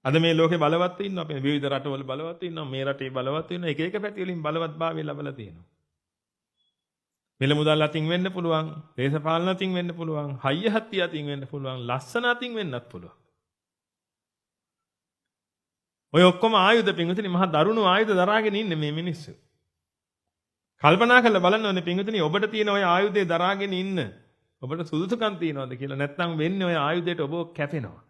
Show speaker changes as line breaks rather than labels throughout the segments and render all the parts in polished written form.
අද මේ ලෝකේ බලවත් ඉන්නවා. අපේ විවිධ රටවල බලවත් ඉන්නවා. මේ රටේ බලවත් ඉන්නවා. එක එක පැති වලින් බලවත්භාවය ලැබලා තියෙනවා. මිල මුදල් අතින් වෙන්න පුළුවන්. දේශපාලන අතින් වෙන්න පුළුවන්. හයිය හත්තිය අතින් වෙන්න පුළුවන්. ලස්සන අතින් වෙන්නත් පුළුවන්. ඔය ඔක්කොම ආයුධ පිංගුතුනි මහා දරුණු ආයුධ දරාගෙන ඉන්නේ මේ මිනිස්සු. කල්පනා කරලා බලන්න ඕනේ පිංගුතුනි ඔබට තියෙන ඔය ආයුධය දරාගෙන ඉන්න. ඔබට සුදුසුකම් තියනවද කියලා නැත්නම් වෙන්නේ ඔය ආයුධයට ඔබ කැපෙනවා.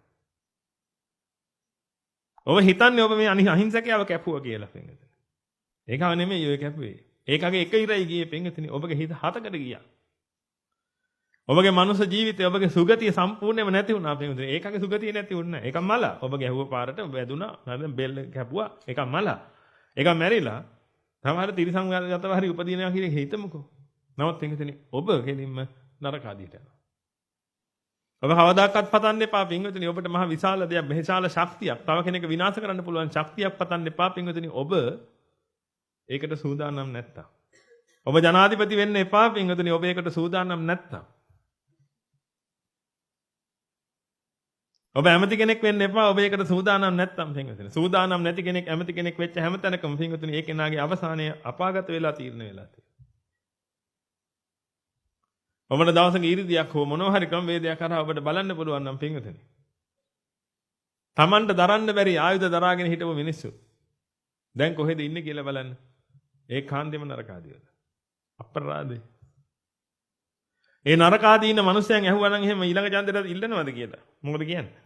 ඔබ හිතන්නේ ඔබ මේ අහිංසකයව කැපුවා කියලා පිංගුතුනි. ඒකව නෙමෙයි ඔය කැපුවේ. ඒකගේ එක ඉරයි ගියේ පිංගුතුනි ඔබගේ හිත හතකට ගියා. ඔබගේ මනුස්ස ජීවිතය ඔබගේ සුගතිය සම්පූර්ණයෙන්ම නැති වුණා පිංගුතුනි. ඒකගේ සුගතිය නැති වුණා. ඒක මල. ඔබ ගැහුව පාරට වැදුනා. නැත්නම් බෙල්ල කැපුවා. ඒක මල. ඒක මැරිලා සමහර තිරිසන් ගතව හරි උපදිනවා කියන එක හිතමුකෝ. නමුත් පිංගුතුනි ඔබ කෙලින්ම නරක ආදීට යනවා. ඔබ කවදාකවත් පතන්න එපා පිංගුතුනි ඔබට මහ විශාල දෙයක් මෙහෙසාල ශක්තියක් තව කෙනෙක් විනාශ කරන්න පුළුවන් ශක්තියක් පතන්න එපා පිංගුතුනි ඔබ ඒකට සූදානම් නැත්තම්. ඔබ ජනාධිපති වෙන්න එපා පිංගුතුනි ඔබ ඒකට සූදානම් නැත්තම්. ඔබ ඇමති කෙනෙක් වෙන්න එපා ඔබ ඒකට සූදානම් නැත්තම් පිංගුතුනි. සූදානම් නැති කෙනෙක් ඇමති කෙනෙක් වෙච්ච හැමතැනකම පිංගුතුනි ඒ කෙනාගේ අවසානය අපාගත වෙලා තීරණය වෙලා තියෙනවා. ඔබට දවසක ඊරිදියක් හෝ මොනවා හරි ක්‍රමවේදයක් කරා ඔබට බලන්න පුළුවන් නම් පිංගුතුනි. Tamanට දරන්න බැරි ආයුධ දරාගෙන හිටපු මිනිස්සු දැන් කොහෙද ඉන්නේ කියලා බලන්න. ඒ කාන්දේම නරකාදීවල. අපරාධේ. ඒ නරකාදී ඉන්න මිනිස්යන් ඇහුවා නම් එහෙම ඊළඟ ඡන්දෙට ඉල්ලනවද කියලා. මොකද කියන්නේ?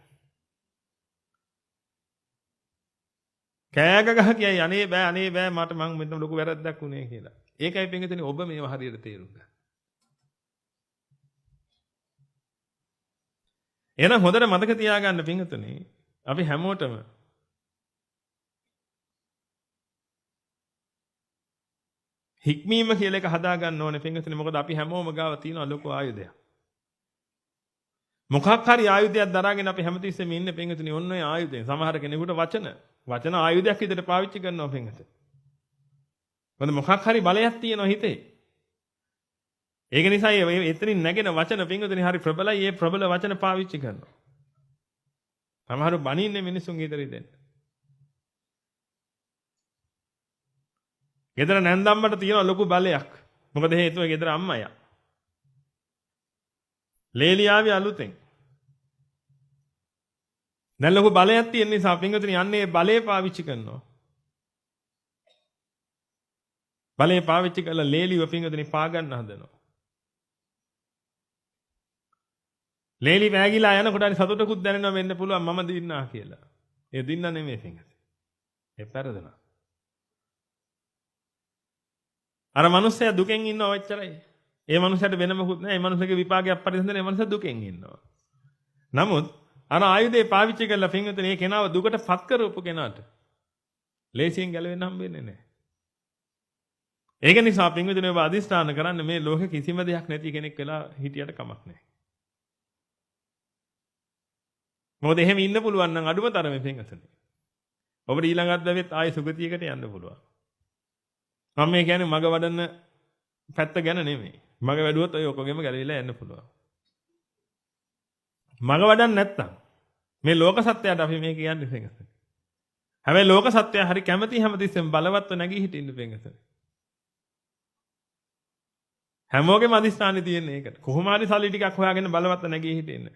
කෑග ගහ කියයි අනේ බෑ මට මං මෙතන ලොකු වැරද්දක් වුණේ කියලා. ඒකයි පිංගුතුනි ඔබ මේව හරියට තේරුම් ගන්න. එහෙනම් හොඳට මතක තියාගන්න පිංගුතුනි අපි හැමෝටම හික්මීම කියලා එක හදා ගන්න ඕනේ පිංගුතුනි මොකද අපි හැමෝම ගාව තියෙන ලොකු ආයුධයක්. මොකක් හරි ආයුධයක් දරාගෙන අපි හැමතිස්සෙම ඉන්නේ පිංගුතුනි ඔන්න ඔය ආයුධයෙන්. සමහර කෙනෙකුට වචන ආයුධයක් විදිහට පාවිච්චි කරනවා පිංගුතුනි. මොකද මොකක් හරි බලයක් තියෙනවා හිතේ. ඒක නිසා එතනින් නැගෙන වචන පිංගුතුනි හරි ප්‍රබලයි. ඒ ප්‍රබල වචන පාවිච්චි කරනවා. සමහරව බනින්නේ මිනිසුන් ඊතරි දෙන්න. ගෙදර නැන්දම්මට තියෙන ලොකු බලයක්. මොකද හේතුව ගෙදර අම්මයි. ලේලියාවේ අලුතෙන්. දැන් ලොකු බලයක් තියෙන නිසා පිංගුතුනි යන්නේ බලය පාවිච්චි කරනවා. බලය පාවිච්චි කරලා ලේලිව පිංගුතුනි පා ගන්න හදනවා. ලේලි වැගිලා යනකොට හරි සතුටකුත් දැනෙනවා වෙන්න පුළුවන් මම දින්නා කියලා. ඒ දින්න නෙමෙයි පිංගුතුනි. ඒ පෙරදෙනා. අර මනුස්සයා දුකෙන් ඉන්නව ඔච්චරයි. ඒ මනුස්සයාට වෙන මොකුත් නැහැ. ඒ මනුස්සයාගේ විපාකයක් පරිසඳන ඒ මනුස්සයා දුකෙන් ඉන්නවා. නමුත් අර ආයුධේ පාවිච්චි කරලා පිංගුතුනි මේ කෙනාව දුකට පත් කරපු කෙනාට ලේසියෙන් ගැලවෙන්න හම්බෙන්නේ නැහැ. ඒක නිසා පිංගුතුනි ඔබ අදිස්ථාන කරන්න මේ ලෝකෙ කිසිම දෙයක් නැති කෙනෙක් වෙලා හිටියට කමක් නැහැ. මොකද එහෙම ඉන්න පුළුවන් නම් අඩුම තරමේ පිංගුතුනි. ඔබට ඊළඟත් දවෙත් ආයෙ සුගතියකට යන්න පුළුවන්. මම මේ කියන්නේ මග වඩන පැත්ත ගැන නෙමෙයි. මග වැඩුවොත් ඔය ඔකගෙම ගැලවිලා යන්න පුළුවන්. මග වඩන්න නැත්තම් මේ ලෝක සත්‍යයට අපි මේ කියන්නේ පිංගුතුනි. හැබැයි ලෝක සත්‍යය හරි කැමැති හැමතිස්සෙම බලවත්ව නැගී හිටින්න පිංගුතුනි. හැමෝගෙම අදිස්ථානේ තියෙන්නේ ඒකට. කොහොම හරි සල්ලි ටිකක් හොයාගෙන බලවත්ව නැගී හිටින්න.